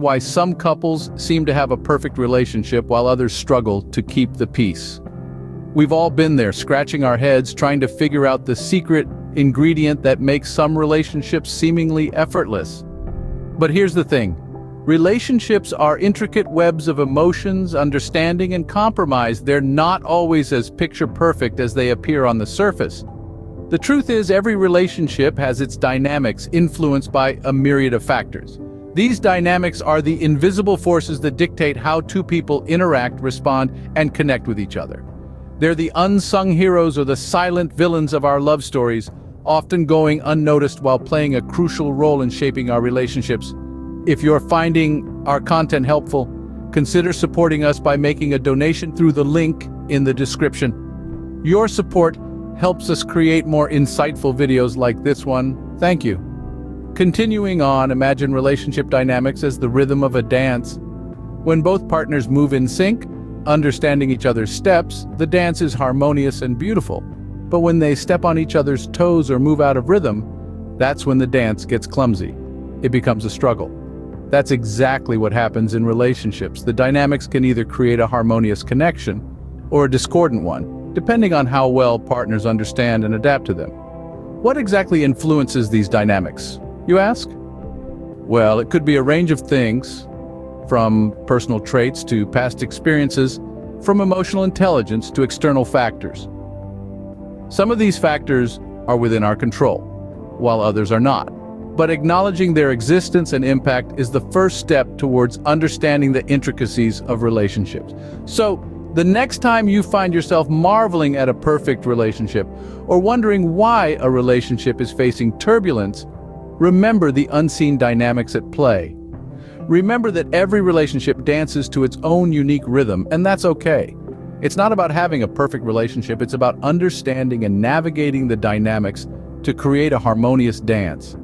Why some couples seem to have a perfect relationship while others struggle to keep the peace. We've all been there, scratching our heads, trying to figure out the secret ingredient that makes some relationships seemingly effortless. But here's the thing. Relationships are intricate webs of emotions, understanding, and compromise. They're not always as picture-perfect as they appear on the surface. The truth is, every relationship has its dynamics influenced by a myriad of factors. These dynamics are the invisible forces that dictate how two people interact, respond, and connect with each other. They're the unsung heroes or the silent villains of our love stories, often going unnoticed while playing a crucial role in shaping our relationships. If you're finding our content helpful, consider supporting us by making a donation through the link in the description. Your support helps us create more insightful videos like this one. Thank you. Continuing on, imagine relationship dynamics as the rhythm of a dance. When both partners move in sync, understanding each other's steps, the dance is harmonious and beautiful. But when they step on each other's toes or move out of rhythm, that's when the dance gets clumsy. It becomes a struggle. That's exactly what happens in relationships. The dynamics can either create a harmonious connection or a discordant one, depending on how well partners understand and adapt to them. What exactly influences these dynamics, you ask? Well, it could be a range of things, from personal traits to past experiences, from emotional intelligence to external factors. Some of these factors are within our control, while others are not. But acknowledging their existence and impact is the first step towards understanding the intricacies of relationships. So, the next time you find yourself marveling at a perfect relationship or wondering why a relationship is facing turbulence, remember the unseen dynamics at play. Remember that every relationship dances to its own unique rhythm, and that's okay. It's not about having a perfect relationship, it's about understanding and navigating the dynamics to create a harmonious dance.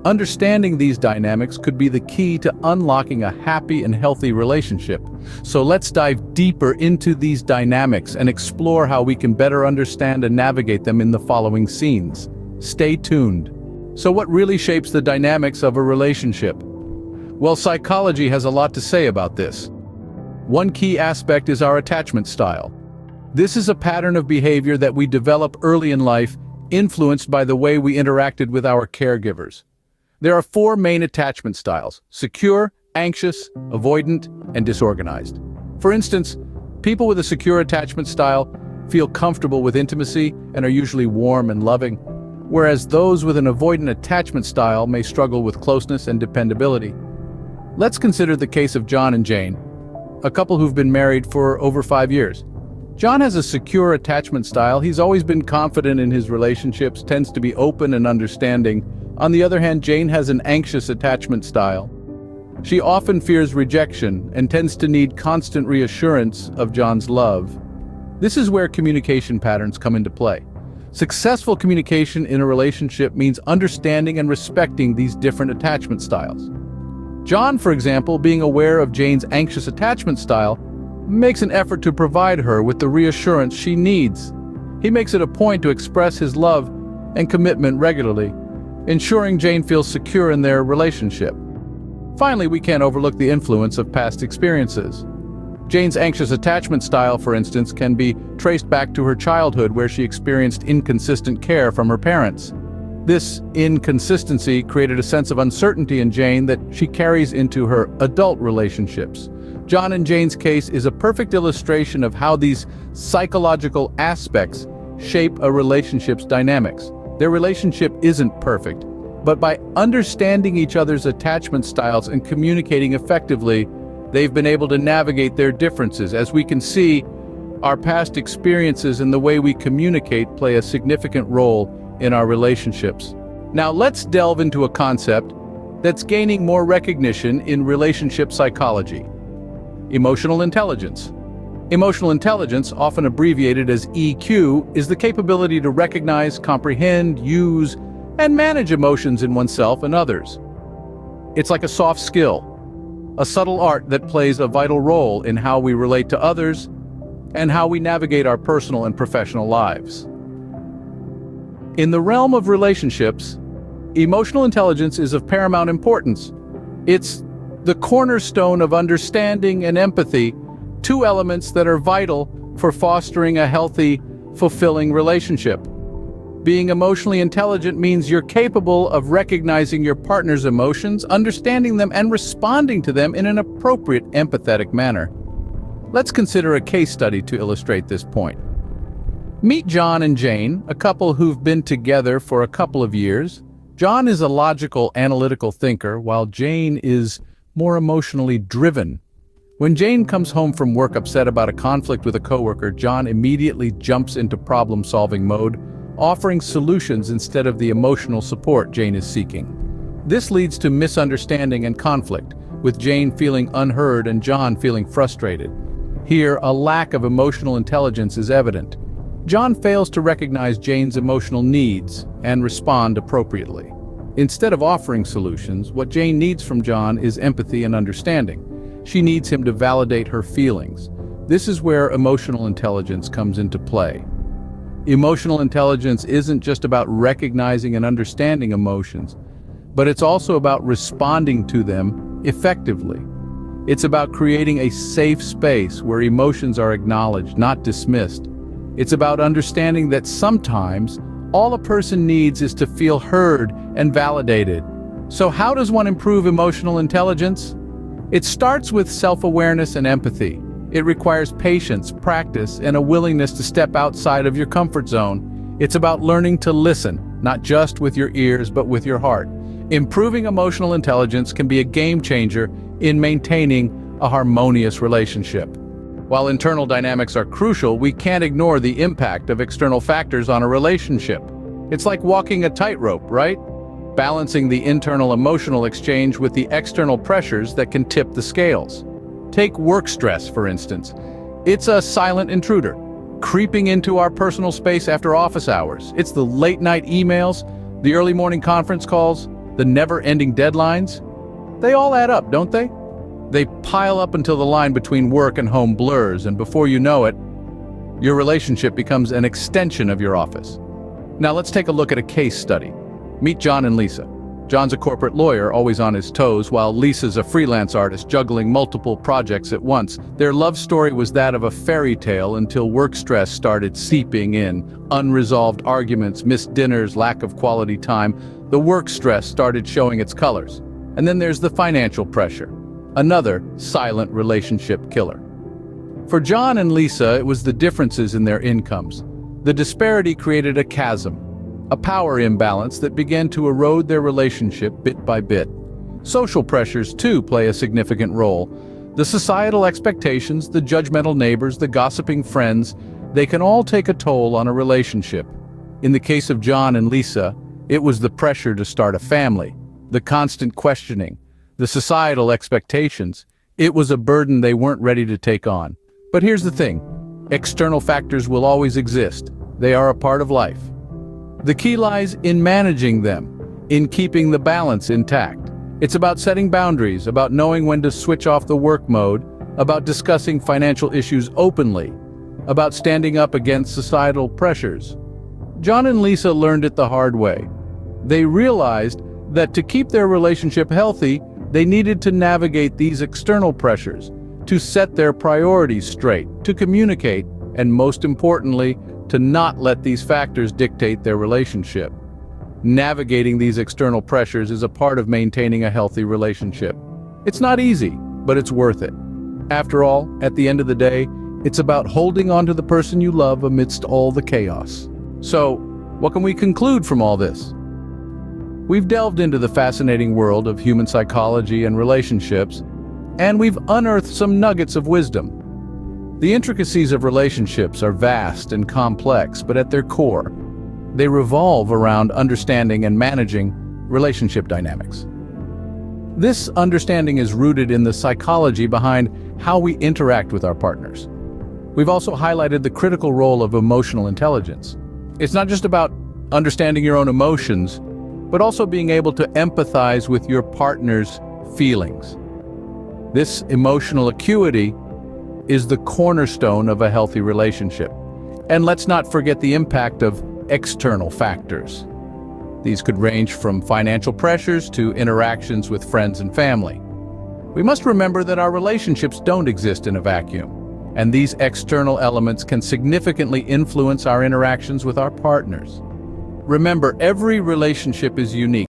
Understanding these dynamics could be the key to unlocking a happy and healthy relationship. So let's dive deeper into these dynamics and explore how we can better understand and navigate them in the following scenes. Stay tuned. So what really shapes the dynamics of a relationship? Well, psychology has a lot to say about this. One key aspect is our attachment style. This is a pattern of behavior that we develop early in life, influenced by the way we interacted with our caregivers. There are 4 main attachment styles: secure, anxious, avoidant, and disorganized. For instance, people with a secure attachment style feel comfortable with intimacy and are usually warm and loving, whereas those with an avoidant attachment style may struggle with closeness and dependability. Let's consider the case of John and Jane, a couple who've been married for over 5 years. John has a secure attachment style. He's always been confident in his relationships, tends to be open and understanding. On the other hand, Jane has an anxious attachment style. She often fears rejection and tends to need constant reassurance of John's love. This is where communication patterns come into play. Successful communication in a relationship means understanding and respecting these different attachment styles. John, for example, being aware of Jane's anxious attachment style, makes an effort to provide her with the reassurance she needs. He makes it a point to express his love and commitment regularly, ensuring Jane feels secure in their relationship. Finally, we can't overlook the influence of past experiences. Jane's anxious attachment style, for instance, can be traced back to her childhood where she experienced inconsistent care from her parents. This inconsistency created a sense of uncertainty in Jane that she carries into her adult relationships. John and Jane's case is a perfect illustration of how these psychological aspects shape a relationship's dynamics. Their relationship isn't perfect, but by understanding each other's attachment styles and communicating effectively, they've been able to navigate their differences. As we can see, our past experiences and the way we communicate play a significant role in our relationships. Now let's delve into a concept that's gaining more recognition in relationship psychology: emotional intelligence. Emotional intelligence, often abbreviated as EQ, is the capability to recognize, comprehend, use, and manage emotions in oneself and others. It's like a soft skill, a subtle art that plays a vital role in how we relate to others and how we navigate our personal and professional lives. In the realm of relationships, emotional intelligence is of paramount importance. It's the cornerstone of understanding and empathy, two elements that are vital for fostering a healthy, fulfilling relationship. Being emotionally intelligent means you're capable of recognizing your partner's emotions, understanding them, and responding to them in an appropriate, empathetic manner. Let's consider a case study to illustrate this point. Meet John and Jane, a couple who've been together for a couple of years. John is a logical, analytical thinker, while Jane is more emotionally driven. When Jane comes home from work upset about a conflict with a coworker, John immediately jumps into problem-solving mode, offering solutions instead of the emotional support Jane is seeking. This leads to misunderstanding and conflict, with Jane feeling unheard and John feeling frustrated. Here, a lack of emotional intelligence is evident. John fails to recognize Jane's emotional needs and respond appropriately. Instead of offering solutions, what Jane needs from John is empathy and understanding. She needs him to validate her feelings. This is where emotional intelligence comes into play. Emotional intelligence isn't just about recognizing and understanding emotions, but it's also about responding to them effectively. It's about creating a safe space where emotions are acknowledged, not dismissed. It's about understanding that sometimes all a person needs is to feel heard and validated. So how does one improve emotional intelligence? It starts with self-awareness and empathy. It requires patience, practice, and a willingness to step outside of your comfort zone. It's about learning to listen, not just with your ears, but with your heart. Improving emotional intelligence can be a game changer in maintaining a harmonious relationship. While internal dynamics are crucial, we can't ignore the impact of external factors on a relationship. It's like walking a tightrope, right? Balancing the internal emotional exchange with the external pressures that can tip the scales. Take work stress, for instance. It's a silent intruder, creeping into our personal space after office hours. It's the late-night emails, the early morning conference calls, the never-ending deadlines. They all add up, don't they? They pile up until the line between work and home blurs, and before you know it, your relationship becomes an extension of your office. Now let's take a look at a case study. Meet John and Lisa. John's a corporate lawyer, always on his toes, while Lisa's a freelance artist juggling multiple projects at once. Their love story was that of a fairy tale until work stress started seeping in. Unresolved arguments, missed dinners, lack of quality time. The work stress started showing its colors. And then there's the financial pressure, another silent relationship killer. For John and Lisa, it was the differences in their incomes. The disparity created a chasm, a power imbalance that began to erode their relationship bit by bit. Social pressures, too, play a significant role. The societal expectations, the judgmental neighbors, the gossiping friends, they can all take a toll on a relationship. In the case of John and Lisa, it was the pressure to start a family, the constant questioning, the societal expectations. It was a burden they weren't ready to take on. But here's the thing, external factors will always exist. They are a part of life. The key lies in managing them, in keeping the balance intact. It's about setting boundaries, about knowing when to switch off the work mode, about discussing financial issues openly, about standing up against societal pressures. John and Lisa learned it the hard way. They realized that to keep their relationship healthy, they needed to navigate these external pressures, to set their priorities straight, to communicate, and most importantly, to not let these factors dictate their relationship. Navigating these external pressures is a part of maintaining a healthy relationship. It's not easy, but it's worth it. After all, at the end of the day, it's about holding on to the person you love amidst all the chaos. So, what can we conclude from all this? We've delved into the fascinating world of human psychology and relationships, and we've unearthed some nuggets of wisdom. The intricacies of relationships are vast and complex, but at their core, they revolve around understanding and managing relationship dynamics. This understanding is rooted in the psychology behind how we interact with our partners. We've also highlighted the critical role of emotional intelligence. It's not just about understanding your own emotions, but also being able to empathize with your partner's feelings. This emotional acuity is the cornerstone of a healthy relationship. And let's not forget the impact of external factors. These could range from financial pressures to interactions with friends and family. We must remember that our relationships don't exist in a vacuum, and these external elements can significantly influence our interactions with our partners. Remember, every relationship is unique.